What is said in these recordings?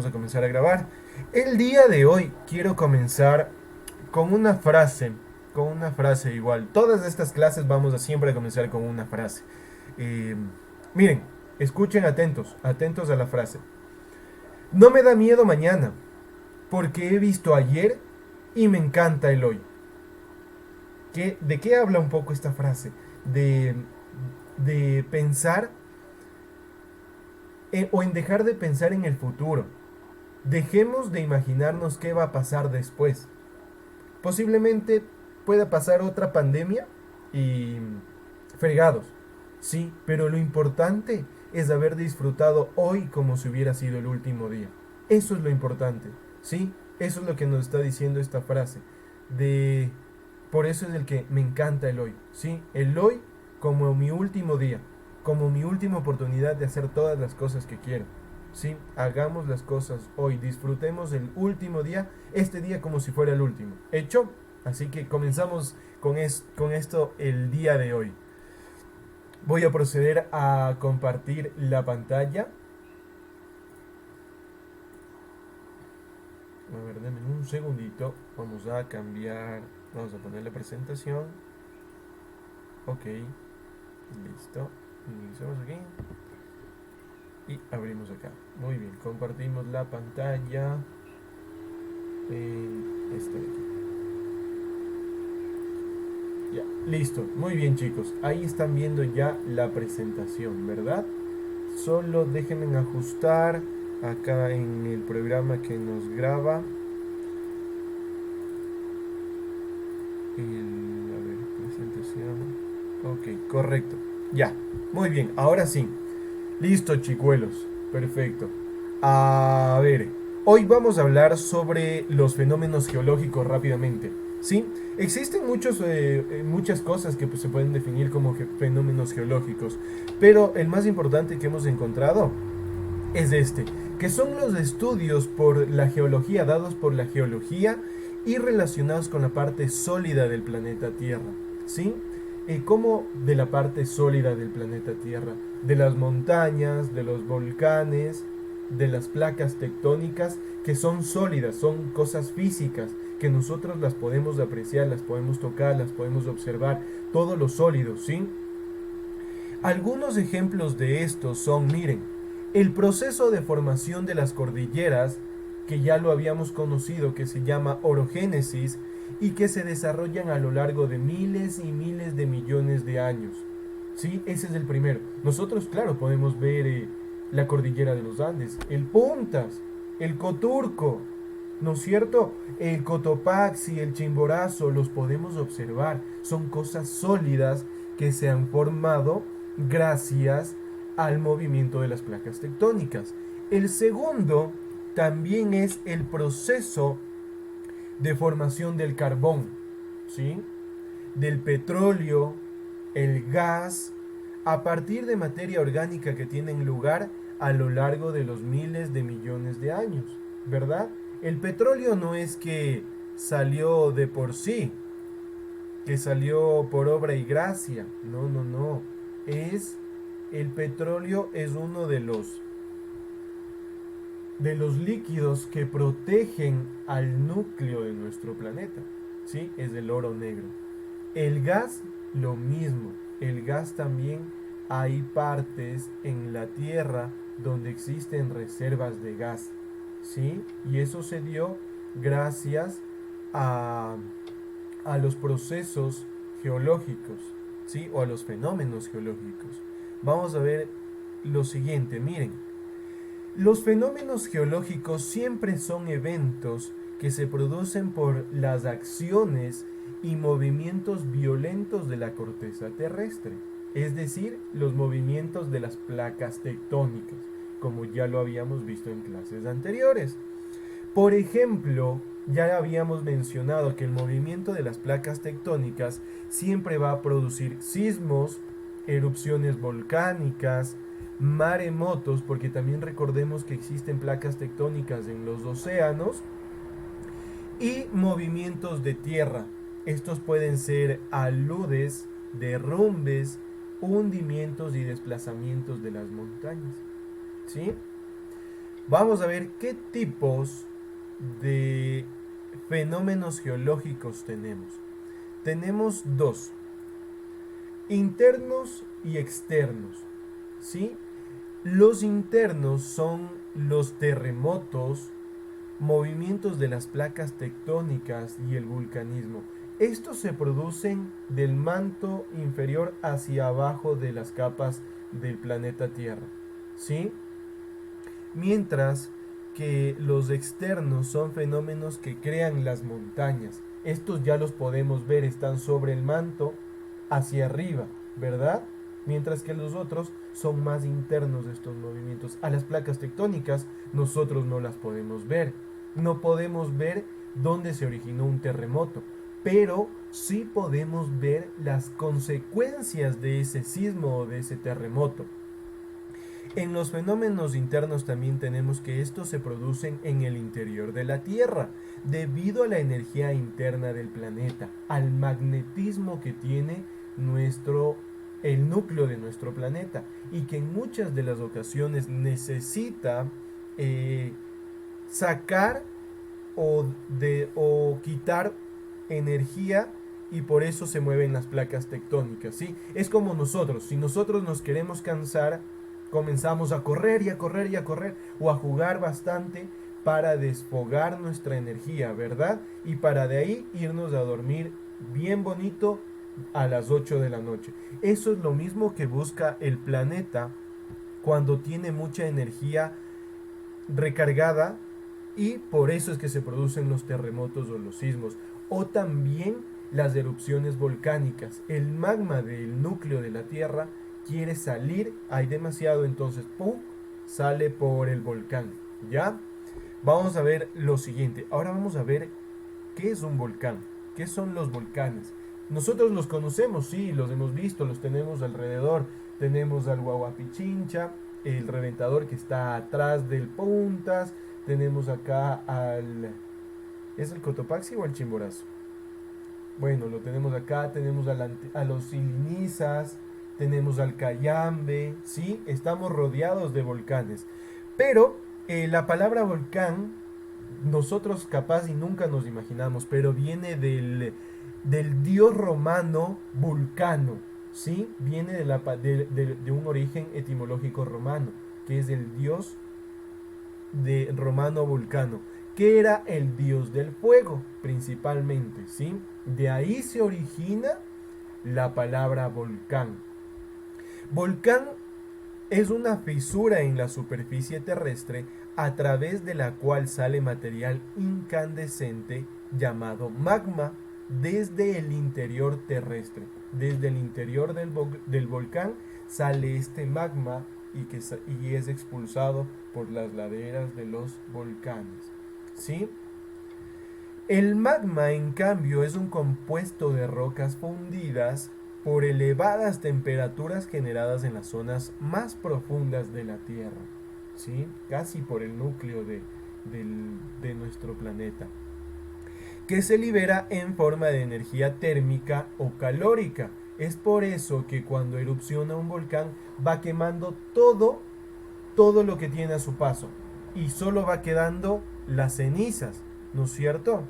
a comenzar a grabar. El día de hoy quiero comenzar con una frase igual. Todas estas clases vamos a siempre a comenzar con una frase. Eh, Miren, escuchen atentos, atentos a la frase. No me da miedo mañana, porque he visto ayer y me encanta el hoy. ¿De qué habla un poco esta frase? De, de pensar o en dejar de pensar en el futuro. Dejemos de imaginarnos qué va a pasar después. Posiblemente pueda pasar otra pandemia y fregados, sí, pero lo importante es haber disfrutado hoy como si hubiera sido el último día. Eso es lo importante, sí, eso es lo que nos está diciendo esta frase. De Por eso es el que me encanta el hoy, sí, el hoy como mi último día, como mi última oportunidad de hacer todas las cosas que quiero. Sí, hagamos las cosas hoy, disfrutemos el último día, este día como si fuera el último. ¿Hecho? Así que comenzamos con esto el día de hoy. Voy a proceder a compartir la pantalla. A ver, denme un segundito. Vamos a cambiar. Vamos a poner la presentación. Ok, listo. Iniciamos aquí. Y abrimos acá. Muy bien, compartimos la pantalla en este de aquí. Ya, listo. Muy bien, chicos. Ahí están viendo ya la presentación, ¿verdad? Solo déjenme ajustar acá en el programa que nos graba. A ver, presentación. Ok, correcto. Ya. Muy bien, ahora sí. Listo, chicuelos. Perfecto. A ver, hoy vamos a hablar sobre los fenómenos geológicos rápidamente. ¿Sí? Existen muchas cosas que pues, se pueden definir como fenómenos geológicos, pero el más importante que hemos encontrado es este, que son los estudios por la geología dados por la geología y relacionados con la parte sólida del planeta Tierra. ¿Sí? ¿Cómo de la parte sólida del planeta Tierra? De las montañas, de los volcanes, de las placas tectónicas que son sólidas, son cosas físicas que nosotros las podemos apreciar, las podemos tocar, las podemos observar, todo lo sólido, ¿sí? Algunos ejemplos de esto son, miren, el proceso de formación de las cordilleras, que ya lo habíamos conocido, que se llama orogénesis y que se desarrollan a lo largo de miles y miles de millones de años. ¿Sí? Ese es el primero. Nosotros, claro, podemos ver la cordillera de los Andes, el Puntas, el Coturco, ¿no es cierto? El Cotopaxi, el Chimborazo, los podemos observar. Son cosas sólidas que se han formado gracias al movimiento de las placas tectónicas. El segundo también es el proceso de formación del carbón, ¿sí? Del petróleo, el gas, a partir de materia orgánica que tienen lugar a lo largo de los miles de millones de años, ¿verdad? El petróleo no es que salió de por sí, que salió por obra y gracia, no, no, no. El petróleo es uno de los líquidos que protegen al núcleo de nuestro planeta, ¿sí? Es el oro negro. El gas, lo mismo. El gas también hay partes en la Tierra donde existen reservas de gas, ¿sí? Y eso se dio gracias a, a los procesos geológicos, ¿sí? O a los fenómenos geológicos. Vamos a ver lo siguiente, miren. Los fenómenos geológicos siempre son eventos que se producen por las acciones y movimientos violentos de la corteza terrestre, es decir, los movimientos de las placas tectónicas, como ya lo habíamos visto en clases anteriores. Por ejemplo, ya habíamos mencionado que el movimiento de las placas tectónicas siempre va a producir sismos, erupciones volcánicas, maremotos, porque también recordemos que existen placas tectónicas en los océanos, y movimientos de tierra. Estos pueden ser aludes, derrumbes, hundimientos y desplazamientos de las montañas. ¿Sí? Vamos a ver qué tipos de fenómenos geológicos tenemos. Tenemos dos, internos y externos, ¿sí? Los internos son los terremotos, movimientos de las placas tectónicas y el vulcanismo. Estos se producen del manto inferior hacia abajo de las capas del planeta Tierra, ¿sí? Mientras que los externos son fenómenos que crean las montañas. Estos ya los podemos ver, están sobre el manto hacia arriba, ¿verdad? Mientras que los otros son más internos de estos movimientos. A las placas tectónicas nosotros no las podemos ver. No podemos ver dónde se originó un terremoto, pero sí podemos ver las consecuencias de ese sismo o de ese terremoto. En los fenómenos internos también tenemos que estos se producen en el interior de la Tierra, debido a la energía interna del planeta, al magnetismo que tiene el núcleo de nuestro planeta, y que en muchas de las ocasiones necesita eh, sacar o quitar energía, y por eso se mueven las placas tectónicas, ¿sí? Es como nosotros, si nosotros nos queremos cansar, comenzamos a correr y a correr y a correr o a jugar bastante para desfogar nuestra energía, ¿verdad? Y para de ahí irnos a dormir bien bonito a las 8 de la noche. Eso es lo mismo que busca el planeta cuando tiene mucha energía recargada, y por eso es que se producen los terremotos o los sismos, o también las erupciones volcánicas. El magma del núcleo de la Tierra quiere salir, hay demasiado, entonces ¡pum!, sale por el volcán, ¿ya? Vamos a ver lo siguiente. Ahora vamos a ver qué es un volcán, qué son los volcanes. Nosotros los conocemos, sí, los hemos visto, los tenemos alrededor. Tenemos al Huahuapichincha, el reventador que está atrás del Puntas. Tenemos acá al... ¿Es el Cotopaxi o el Chimborazo? Bueno, lo tenemos acá, tenemos a los Silinizas, tenemos al Cayambe, ¿sí? Estamos rodeados de volcanes. Pero la palabra volcán, nosotros capaz y nunca nos imaginamos, pero viene del dios romano Vulcano, ¿sí? Viene de un origen etimológico romano, que es el dios de romano Vulcano, que era el dios del fuego principalmente, ¿sí? De ahí se origina la palabra volcán. Volcán es una fisura en la superficie terrestre a través de la cual sale material incandescente llamado magma desde el interior terrestre. Desde el interior del volcán sale este magma y es expulsado por las laderas de los volcanes, ¿sí? El magma, en cambio, es un compuesto de rocas fundidas por elevadas temperaturas generadas en las zonas más profundas de la Tierra, ¿sí? Casi por el núcleo de nuestro planeta, que se libera en forma de energía térmica o calórica. Es por eso que cuando erupciona un volcán va quemando todo lo que tiene a su paso, y solo va quedando las cenizas, ¿no es cierto?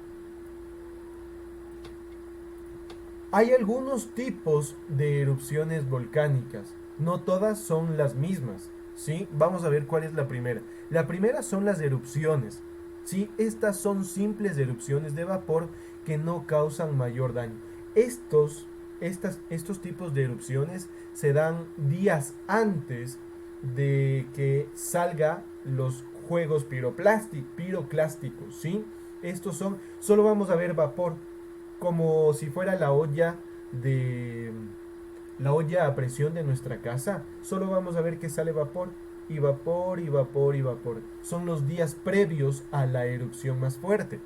Hay algunos tipos de erupciones volcánicas, no todas son las mismas, ¿sí? Vamos a ver cuál es la primera. La primera son las erupciones, ¿sí? Estas son simples erupciones de vapor que no causan mayor daño. Estos tipos de erupciones se dan días antes de que salga los juegos piroclásticos, ¿sí? Solo vamos a ver vapor, como si fuera la olla a presión de nuestra casa. Solo vamos a ver que sale vapor y vapor y vapor y vapor. Son los días previos a la erupción más fuerte.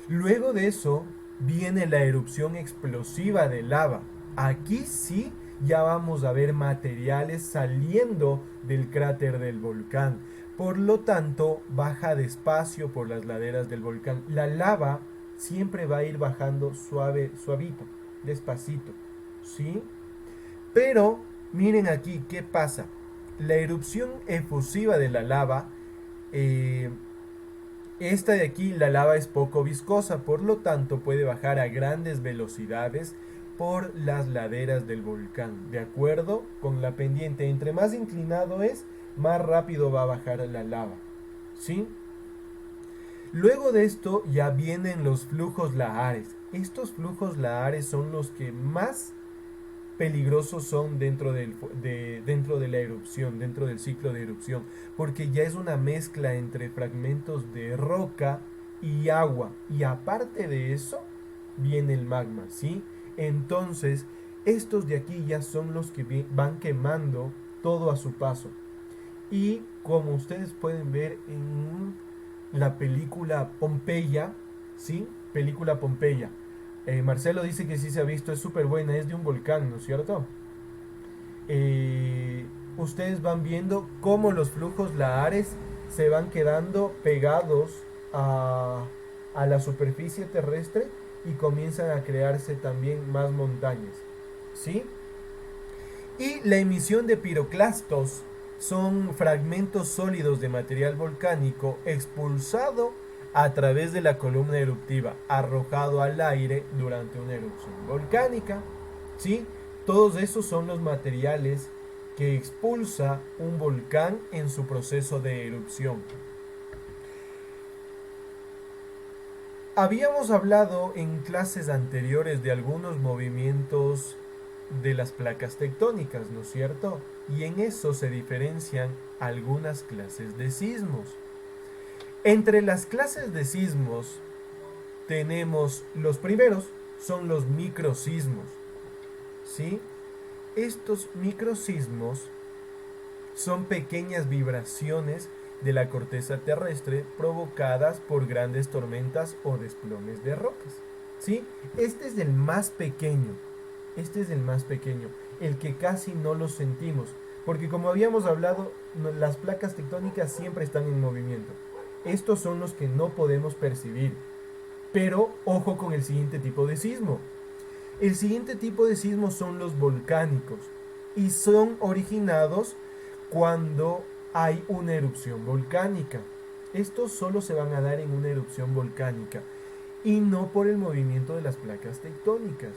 Luego de eso viene la erupción explosiva de lava. Aquí sí ya vamos a ver materiales saliendo del cráter del volcán. Por lo tanto, baja despacio por las laderas del volcán. La lava siempre va a ir bajando suavito, despacito, ¿sí? Pero miren aquí qué pasa. La erupción efusiva de la lava Eh, esta de aquí, la lava es poco viscosa, por lo tanto puede bajar a grandes velocidades por las laderas del volcán, de acuerdo con la pendiente. Entre más inclinado es, más rápido va a bajar la lava, ¿sí? Luego de esto ya vienen los flujos lahares. Estos flujos lahares son los que más peligrosos son dentro de la erupción, dentro del ciclo de erupción, porque ya es una mezcla entre fragmentos de roca y agua, y aparte de eso viene el magma, ¿sí? Entonces, estos de aquí ya son los que van quemando todo a su paso. Y como ustedes pueden ver en la película Pompeya, ¿sí? Película Pompeya. Marcelo dice que sí se ha visto, es súper buena, es de un volcán, ¿no es cierto? Ustedes van viendo cómo los flujos lahares se van quedando pegados a la superficie terrestre y comienzan a crearse también más montañas, ¿sí? Y la emisión de piroclastos son fragmentos sólidos de material volcánico expulsado a través de la columna eruptiva, arrojado al aire durante una erupción volcánica. ¿Sí? Todos esos son los materiales que expulsa un volcán en su proceso de erupción. Habíamos hablado en clases anteriores de algunos movimientos de las placas tectónicas, ¿no es cierto? Y en eso se diferencian algunas clases de sismos. Entre las clases de sismos tenemos los primeros, son los microsismos, ¿sí? Estos microsismos son pequeñas vibraciones de la corteza terrestre provocadas por grandes tormentas o desplomes de rocas, ¿sí? Este es el más pequeño, este es el más pequeño, el que casi no lo sentimos, porque como habíamos hablado, las placas tectónicas siempre están en movimiento. Estos son los que no podemos percibir, pero ojo con el siguiente tipo de sismo. El siguiente tipo de sismos son los volcánicos y son originados cuando hay una erupción volcánica. Estos solo se van a dar en una erupción volcánica y no por el movimiento de las placas tectónicas.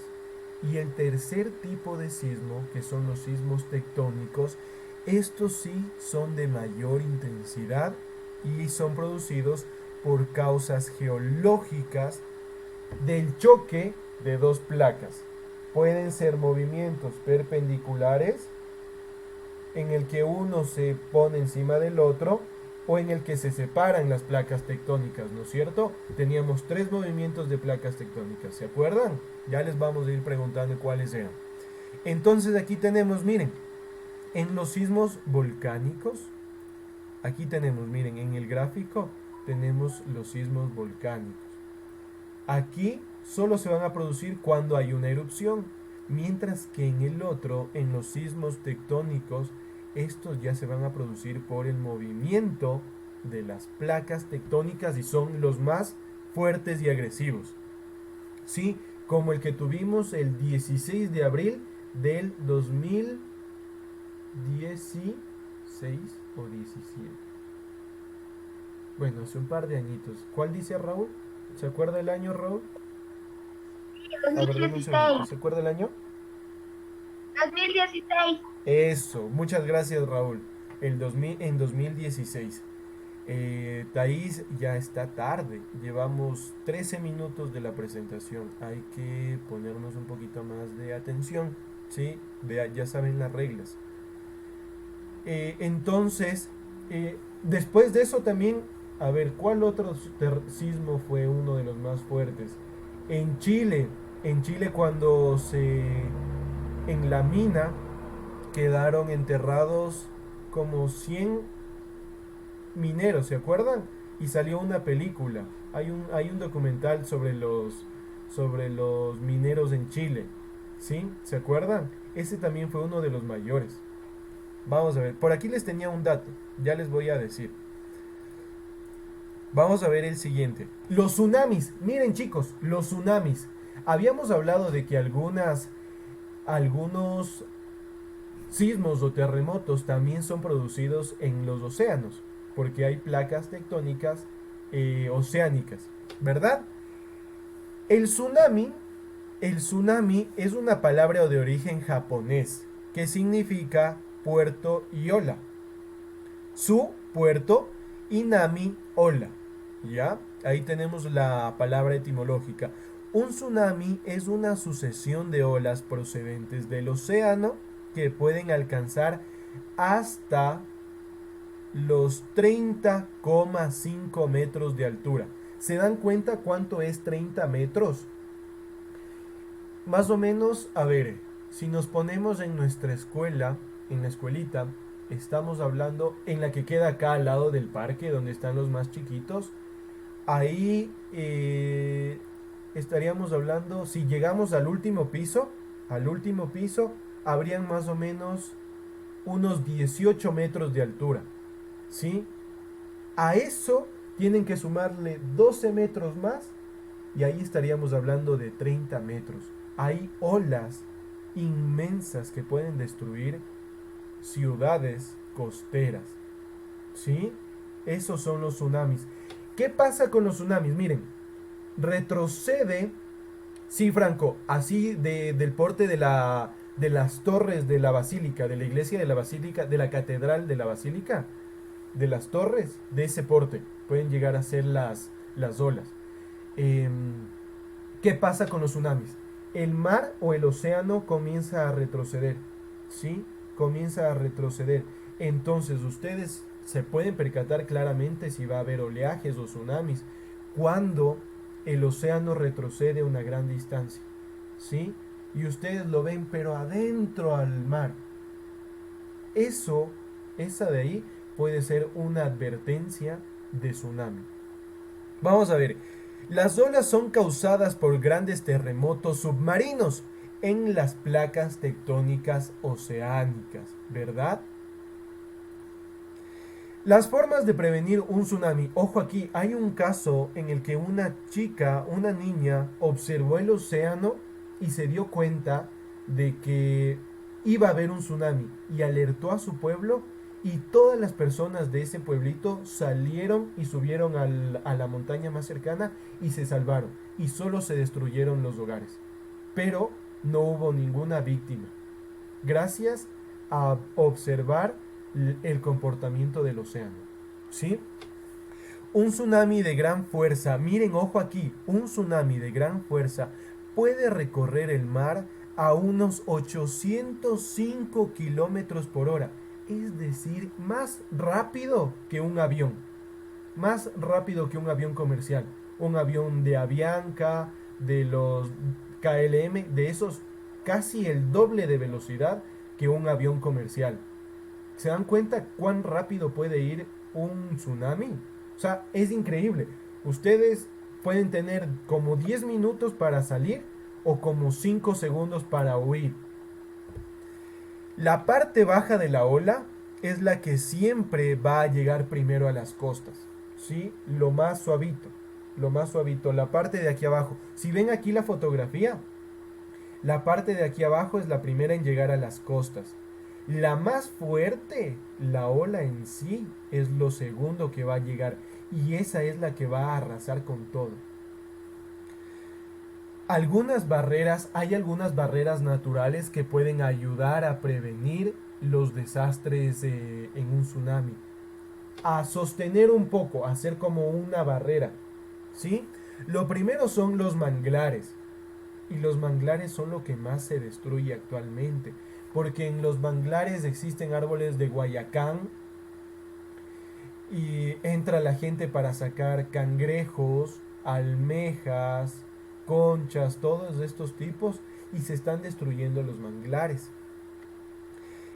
Y el tercer tipo de sismo, que son los sismos tectónicos, estos sí son de mayor intensidad y son producidos por causas geológicas del choque de dos placas. Pueden ser movimientos perpendiculares en el que uno se pone encima del otro o en el que se separan las placas tectónicas, ¿no es cierto? Teníamos tres movimientos de placas tectónicas, ¿se acuerdan? Ya les vamos a ir preguntando cuáles eran. Entonces aquí tenemos, miren, en los sismos volcánicos, aquí tenemos, miren, en el gráfico tenemos los sismos volcánicos. Aquí solo se van a producir cuando hay una erupción, mientras que en el otro, en los sismos tectónicos, estos ya se van a producir por el movimiento de las placas tectónicas y son los más fuertes y agresivos. ¿Sí? Como el que tuvimos el 16 de abril del 2016 o 17. Bueno, hace un par de añitos. ¿Cuál dice Raúl? ¿Se acuerda el año, Raúl? A ver, deme un segundito. 2016. ¿Se acuerda el año? 2016. Eso, muchas gracias, Raúl. En 2016. Thaís, ya está tarde. Llevamos 13 minutos de la presentación. Hay que ponernos un poquito más de atención. ¿Sí? Ya saben las reglas. Entonces, después de eso también, a ver, ¿cuál otro sismo fue uno de los más fuertes? En Chile, cuando en la mina quedaron enterrados como 100 mineros, ¿se acuerdan? Y salió una película. Hay un documental sobre los mineros en Chile. ¿Sí? ¿Se acuerdan? Ese también fue uno de los mayores. Vamos a ver, por aquí les tenía un dato, ya les voy a decir. Vamos a ver el siguiente. Los tsunamis, miren chicos, los tsunamis. Habíamos hablado de que algunos sismos o terremotos también son producidos en los océanos, porque hay placas tectónicas oceánicas, ¿verdad? El tsunami, el tsunami es una palabra de origen japonés que significa puerto y ola. Su, puerto, y nami, ola. ¿Ya? Ahí tenemos la palabra etimológica. Un tsunami es una sucesión de olas procedentes del océano que pueden alcanzar hasta los 30,5 metros de altura. ¿Se dan cuenta cuánto es 30 metros? Más o menos, a ver, si nos ponemos en nuestra escuela, en la escuelita, estamos hablando en la que queda acá al lado del parque, donde están los más chiquitos. Ahí estaríamos hablando, si llegamos al último piso, habrían más o menos unos 18 metros de altura. ¿Sí? A eso tienen que sumarle 12 metros más y ahí estaríamos hablando de 30 metros. Hay olas inmensas que pueden destruir ciudades costeras. ¿Sí? Esos son los tsunamis. ¿Qué pasa con los tsunamis? Miren, retrocede, sí, Franco, así del porte de las torres de la basílica, de la iglesia de la basílica, de la catedral de la basílica, de las torres, de ese porte, pueden llegar a ser las olas. Eh, ¿Qué pasa con los tsunamis? El mar o el océano comienza a retroceder, ¿sí? Comienza a retroceder. Entonces ustedes se pueden percatar claramente si va a haber oleajes o tsunamis cuando el océano retrocede a una gran distancia, ¿sí? Y ustedes lo ven pero adentro al mar. Eso, esa de ahí puede ser una advertencia de tsunami. Vamos a ver, las olas son causadas por grandes terremotos submarinos en las placas tectónicas oceánicas, ¿verdad? Las formas de prevenir un tsunami. Ojo aquí, hay un caso en el que una chica, una niña, observó el océano y se dio cuenta de que iba a haber un tsunami y alertó a su pueblo y todas las personas de ese pueblito salieron y subieron a la montaña más cercana y se salvaron y solo se destruyeron los hogares. Pero no hubo ninguna víctima. Gracias a observar el comportamiento del océano. ¿Sí? Un tsunami de gran fuerza, miren, ojo aquí, un tsunami de gran fuerza puede recorrer el mar a unos 805 kilómetros por hora, es decir, más rápido que un avión, más rápido que un avión comercial, un avión de Avianca, de los KLM, de esos casi el doble de velocidad que un avión comercial. ¿Se dan cuenta cuán rápido puede ir un tsunami? O sea, es increíble. Ustedes pueden tener como 10 minutos para salir o como 5 segundos para huir. La parte baja de la ola es la que siempre va a llegar primero a las costas. ¿Sí? Lo más suavito. Lo más suavito. La parte de aquí abajo. Si ven aquí la fotografía, la parte de aquí abajo es la primera en llegar a las costas. La más fuerte, la ola en sí, es lo segundo que va a llegar. Y esa es la que va a arrasar con todo. Hay algunas barreras naturales que pueden ayudar a prevenir los desastres en un tsunami. A sostener un poco, a hacer como una barrera. ¿Sí? Lo primero son los manglares. Y los manglares son lo que más se destruye actualmente. Porque en los manglares existen árboles de guayacán y entra la gente para sacar cangrejos, almejas, conchas, todos estos tipos y se están destruyendo los manglares.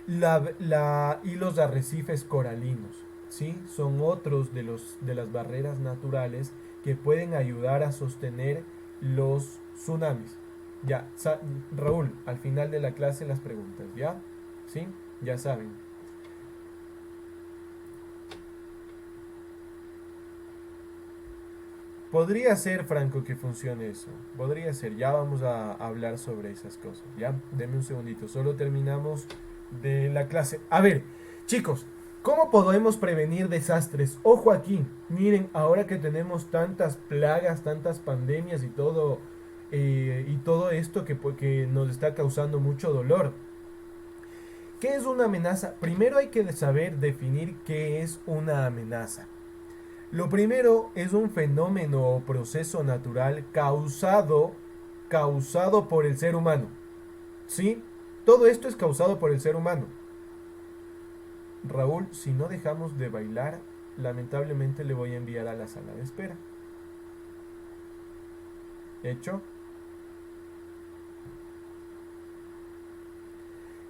Y los arrecifes coralinos, ¿sí? Son otros de las barreras naturales que pueden ayudar a sostener los tsunamis. Ya, Raúl, al final de la clase las preguntas, ¿ya? ¿Sí? Ya saben. Podría ser, Franco, que funcione eso. Podría ser. Ya vamos a hablar sobre esas cosas, ¿ya? Denme un segundito. Solo terminamos de la clase. A ver, chicos, ¿Cómo podemos prevenir desastres? Ojo aquí, miren, ahora que tenemos tantas plagas, tantas pandemias y todo esto que nos está causando mucho dolor. ¿Qué es una amenaza? Primero hay que saber definir qué es una amenaza. Lo primero es un fenómeno o proceso natural causado por el ser humano. ¿Sí? Todo esto es causado por el ser humano. Raúl, si no dejamos de bailar, lamentablemente le voy a enviar a la sala de espera. ¿Hecho?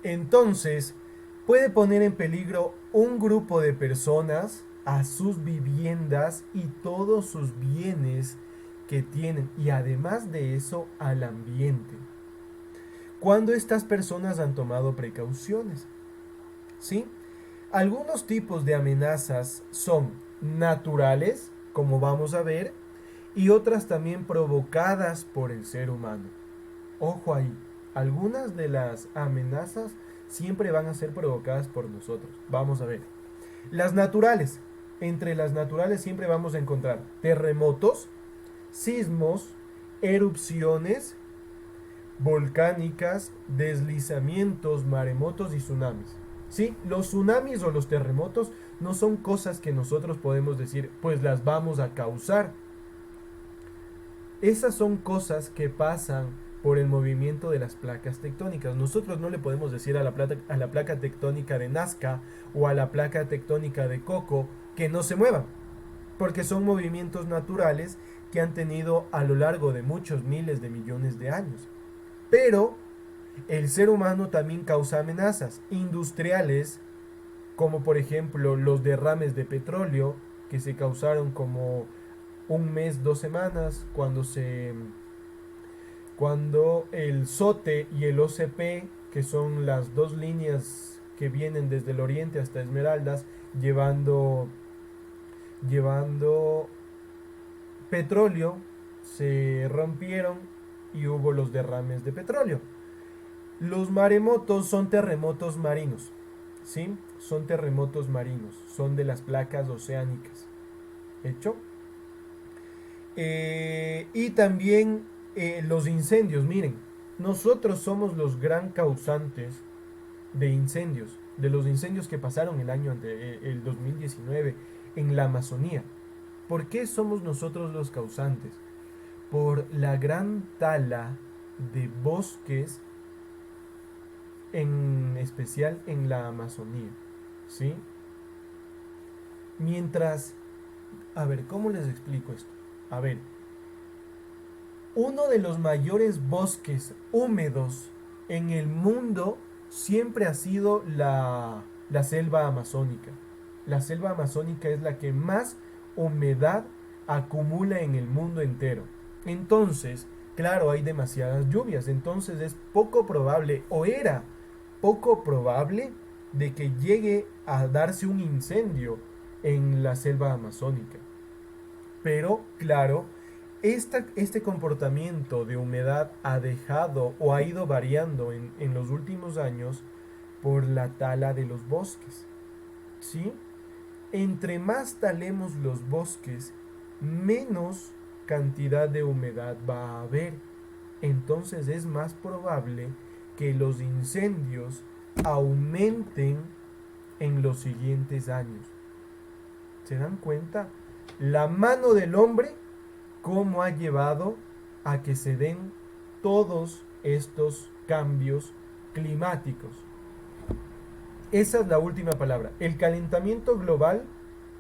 Entonces, puede poner en peligro un grupo de personas a sus viviendas y todos sus bienes que tienen, y además de eso al ambiente. Cuando estas personas han tomado precauciones, ¿sí? Algunos tipos de amenazas son naturales, como vamos a ver, y otras también provocadas por el ser humano. Ojo ahí, algunas de las amenazas siempre van a ser provocadas por nosotros. Vamos a ver. Las naturales. Entre las naturales siempre vamos a encontrar terremotos, sismos, erupciones volcánicas, deslizamientos, maremotos y tsunamis. ¿Sí? Los tsunamis o los terremotos no son cosas que nosotros podemos decir, pues las vamos a causar. Esas son cosas que pasan por el movimiento de las placas tectónicas. Nosotros no le podemos decir a la placa tectónica de Nazca o a la placa tectónica de Coco que no se muevan, porque son movimientos naturales que han tenido a lo largo de muchos miles de millones de años. Pero el ser humano también causa amenazas industriales, como por ejemplo los derrames de petróleo que se causaron como un mes, 2 semanas, cuando el SOTE y el OCP, que son las dos líneas que vienen desde el oriente hasta Esmeraldas, llevando petróleo, se rompieron y hubo los derrames de petróleo. Los maremotos son terremotos marinos, ¿sí? Son terremotos marinos, son de las placas oceánicas. ¿Hecho? Y también los incendios, miren, nosotros somos los gran causantes de incendios, de los incendios que pasaron el 2019 en la Amazonía. ¿Por qué somos nosotros los causantes? Por la gran tala de bosques, en especial en la Amazonía, ¿sí? Mientras, a ver, ¿cómo les explico esto? A ver, uno de los mayores bosques húmedos en el mundo siempre ha sido la selva amazónica. La selva amazónica es la que más humedad acumula en el mundo entero. Entonces, claro, hay demasiadas lluvias, entonces es poco probable, o era poco probable, de que llegue a darse un incendio en la selva amazónica. Pero, claro, este comportamiento de humedad ha dejado o ha ido variando en los últimos años por la tala de los bosques. ¿Sí? Entre más talemos los bosques, menos cantidad de humedad va a haber. Entonces es más probable que los incendios aumenten en los siguientes años. ¿Se dan cuenta? La mano del hombre, cómo ha llevado a que se den todos estos cambios climáticos. Esa es la última palabra. El calentamiento global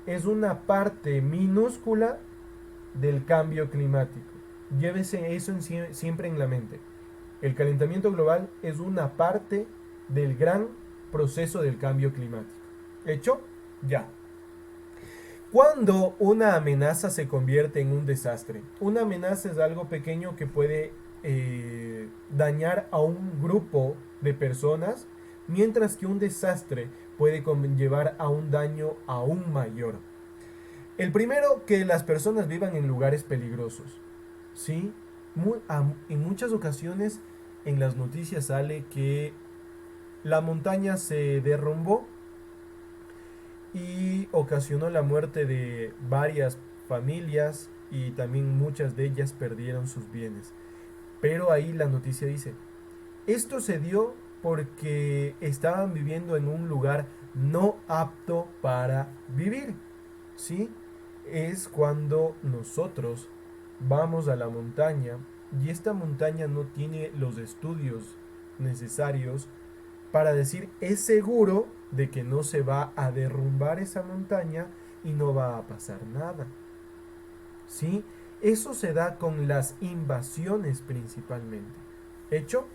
es una parte minúscula del cambio climático. Llévese eso siempre en la mente. El calentamiento global es una parte del gran proceso del cambio climático. ¿Hecho? Ya. Cuando una amenaza se convierte en un desastre. Una amenaza es algo pequeño que puede dañar a un grupo de personas, mientras que un desastre puede conllevar a un daño aún mayor. El primero, que las personas vivan en lugares peligrosos. ¿Sí? En muchas ocasiones en las noticias sale que la montaña se derrumbó y ocasionó la muerte de varias familias y también muchas de ellas perdieron sus bienes. Pero ahí la noticia dice, esto se dio porque estaban viviendo en un lugar no apto para vivir, ¿sí? Es cuando nosotros vamos a la montaña y esta montaña no tiene los estudios necesarios para decir es seguro de que no se va a derrumbar esa montaña y no va a pasar nada. ¿Sí? Eso se da con las invasiones principalmente. ¿Hecho?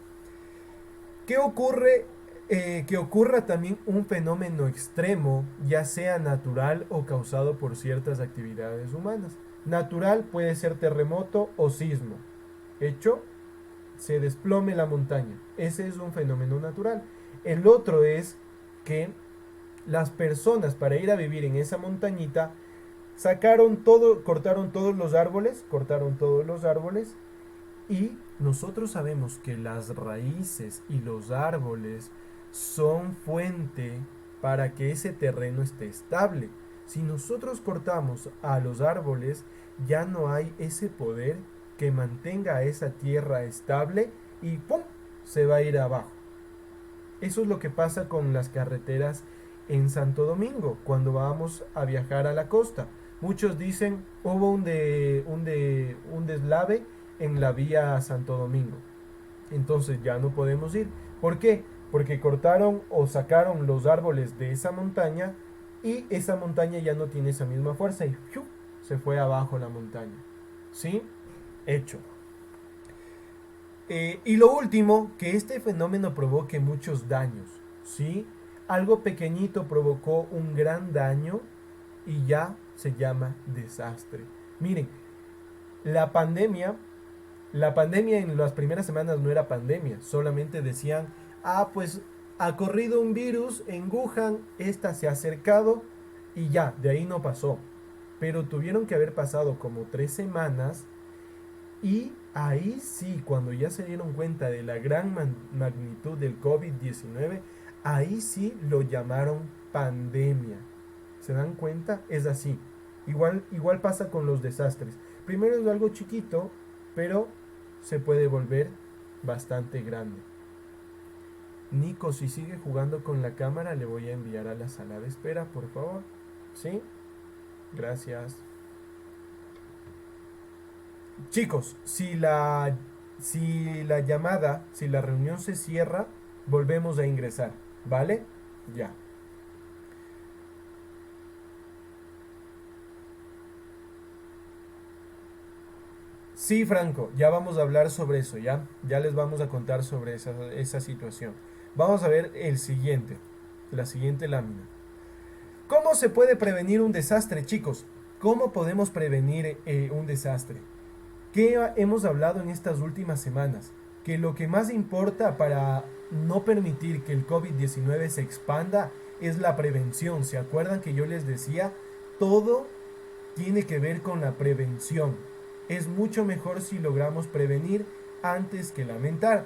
¿Qué ocurre? Que ocurra también un fenómeno extremo, ya sea natural o causado por ciertas actividades humanas. Natural puede ser terremoto o sismo. Hecho, se desplome la montaña. Ese es un fenómeno natural. El otro es que las personas para ir a vivir en esa montañita sacaron todo, cortaron todos los árboles y nosotros sabemos que las raíces y los árboles son fuente para que ese terreno esté estable. Si nosotros cortamos a los árboles, ya no hay ese poder que mantenga esa tierra estable y ¡pum! Se va a ir abajo. Eso es lo que pasa con las carreteras en Santo Domingo cuando vamos a viajar a la costa. Muchos dicen hubo un deslave en la vía Santo Domingo. Entonces ya no podemos ir. ¿Por qué? Porque cortaron o sacaron los árboles de esa montaña y esa montaña ya no tiene esa misma fuerza y ¡fiu! Se fue abajo la montaña. ¿Sí? Hecho. Y lo último, que este fenómeno provoque muchos daños, ¿sí? Algo pequeñito provocó un gran daño y ya se llama desastre. Miren, la pandemia, la pandemia en las primeras semanas no era pandemia, solamente decían, pues ha corrido un virus en Wuhan, esta se ha acercado y ya, de ahí no pasó. Pero tuvieron que haber pasado como 3 semanas y ahí sí, cuando ya se dieron cuenta de la gran magnitud del COVID-19, ahí sí lo llamaron pandemia. ¿Se dan cuenta? Es así. Igual pasa con los desastres. Primero es algo chiquito, pero se puede volver bastante grande. Nico, si sigue jugando con la cámara, le voy a enviar a la sala de espera, por favor. ¿Sí? Gracias. Chicos, si la reunión se cierra, volvemos a ingresar, ¿vale? Ya. Sí, Franco, ya vamos a hablar sobre eso, ¿ya? Ya les vamos a contar sobre esa situación. Vamos a ver la siguiente lámina. ¿Cómo se puede prevenir un desastre, chicos? ¿Cómo podemos prevenir un desastre? ¿Qué hemos hablado en estas últimas semanas? Que lo que más importa para no permitir que el COVID-19 se expanda es la prevención. ¿Se acuerdan que yo les decía? Todo tiene que ver con la prevención. Es mucho mejor si logramos prevenir antes que lamentar.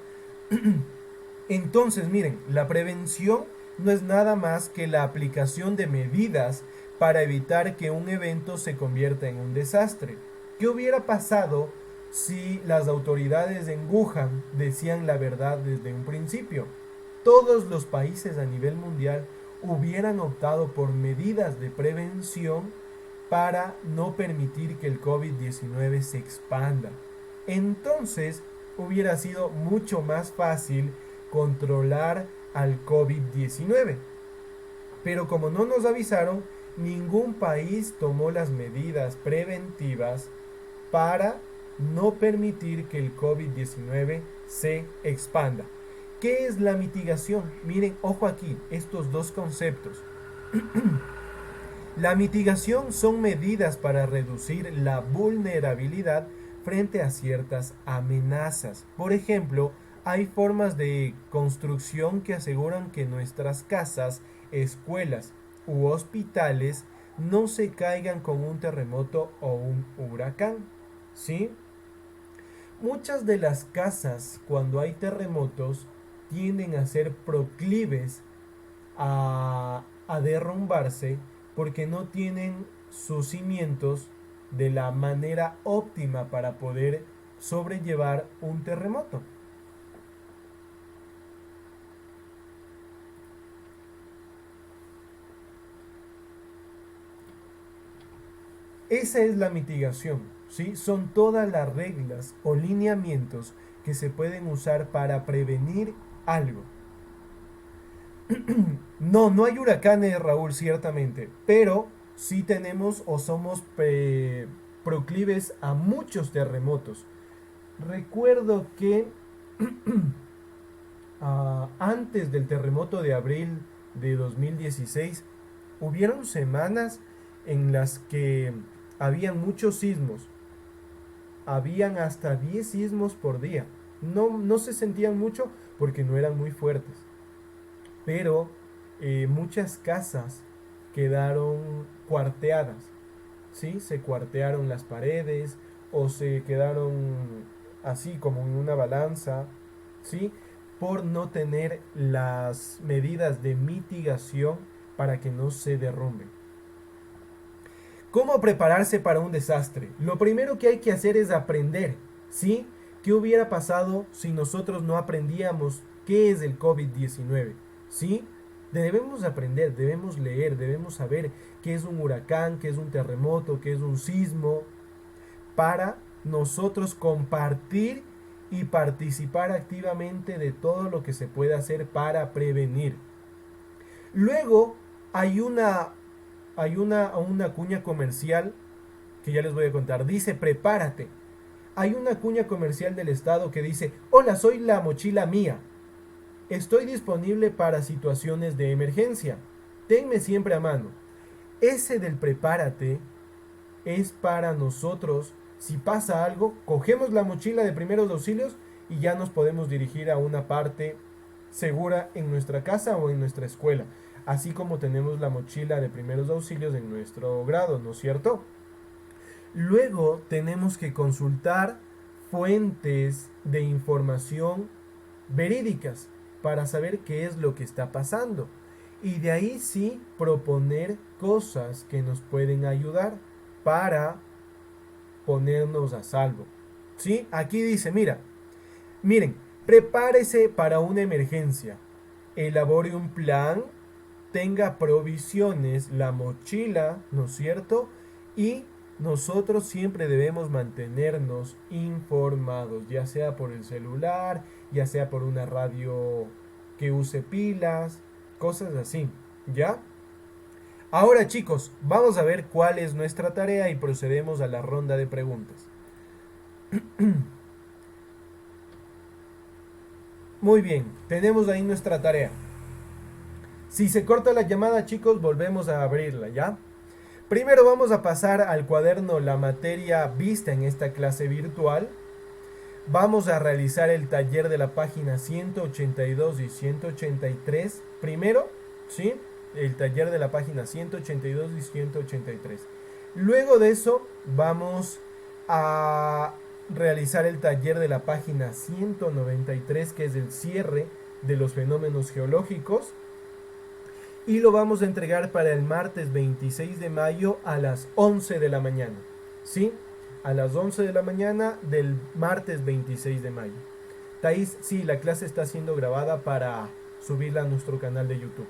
Entonces, miren, la prevención no es nada más que la aplicación de medidas para evitar que un evento se convierta en un desastre. ¿Qué hubiera pasado si las autoridades en Wuhan decían la verdad desde un principio? Todos los países a nivel mundial hubieran optado por medidas de prevención para no permitir que el COVID-19 se expanda. Entonces hubiera sido mucho más fácil controlar al COVID-19. Pero como no nos avisaron, ningún país tomó las medidas preventivas para no permitir que el COVID-19 se expanda. ¿Qué es la mitigación? Miren, ojo aquí, estos dos conceptos. La mitigación son medidas para reducir la vulnerabilidad frente a ciertas amenazas. Por ejemplo, hay formas de construcción que aseguran que nuestras casas, escuelas u hospitales no se caigan con un terremoto o un huracán. ¿Sí? Muchas de las casas, cuando hay terremotos, tienden a ser proclives a derrumbarse porque no tienen sus cimientos de la manera óptima para poder sobrellevar un terremoto. Esa es la mitigación, ¿sí? Son todas las reglas o lineamientos que se pueden usar para prevenir algo. No, no hay huracanes, Raúl, ciertamente, pero sí tenemos o somos proclives a muchos terremotos. Recuerdo que antes del terremoto de abril de 2016, hubieron semanas en las que habían muchos sismos. Habían hasta 10 sismos por día. No, no se sentían mucho porque no eran muy fuertes. Pero muchas casas quedaron cuarteadas. ¿Sí? Se cuartearon las paredes o se quedaron así como en una balanza. ¿Sí? Por no tener las medidas de mitigación para que no se derrumben. ¿Cómo prepararse para un desastre? Lo primero que hay que hacer es aprender, ¿sí? ¿Qué hubiera pasado si nosotros no aprendíamos qué es el COVID-19? ¿Sí? Debemos aprender, debemos leer, debemos saber qué es un huracán, qué es un terremoto, qué es un sismo, para nosotros compartir y participar activamente de todo lo que se puede hacer para prevenir. Luego hay una cuña comercial que ya les voy a contar. Dice, prepárate. Hay una cuña comercial del Estado que dice, hola, soy la mochila mía. Estoy disponible para situaciones de emergencia. Tenme siempre a mano. Ese del prepárate es para nosotros. Si pasa algo, cogemos la mochila de primeros auxilios y ya nos podemos dirigir a una parte segura en nuestra casa o en nuestra escuela. Así como tenemos la mochila de primeros auxilios en nuestro grado, ¿no es cierto? Luego tenemos que consultar fuentes de información verídicas para saber qué es lo que está pasando. Y de ahí sí proponer cosas que nos pueden ayudar para ponernos a salvo. ¿Sí? Aquí dice, miren, prepárese para una emergencia. Elabore un plan, tenga provisiones, la mochila, ¿no es cierto? Y nosotros siempre debemos mantenernos informados, ya sea por el celular, ya sea por una radio que use pilas, cosas así, ¿ya? Ahora chicos, vamos a ver cuál es nuestra tarea y procedemos a la ronda de preguntas. Muy bien, tenemos ahí nuestra tarea. Si se corta la llamada, chicos, volvemos a abrirla, ¿ya? Primero vamos a pasar al cuaderno la materia vista en esta clase virtual. Vamos a realizar el taller de la página 182 y 183. Primero, ¿sí? El taller de la página 182 y 183. Luego de eso, vamos a realizar el taller de la página 193, que es el cierre de los fenómenos geológicos. Y lo vamos a entregar para el martes 26 de mayo a las 11 de la mañana. ¿Sí? A las 11 de la mañana del martes 26 de mayo. Thais, sí, la clase está siendo grabada para subirla a nuestro canal de YouTube.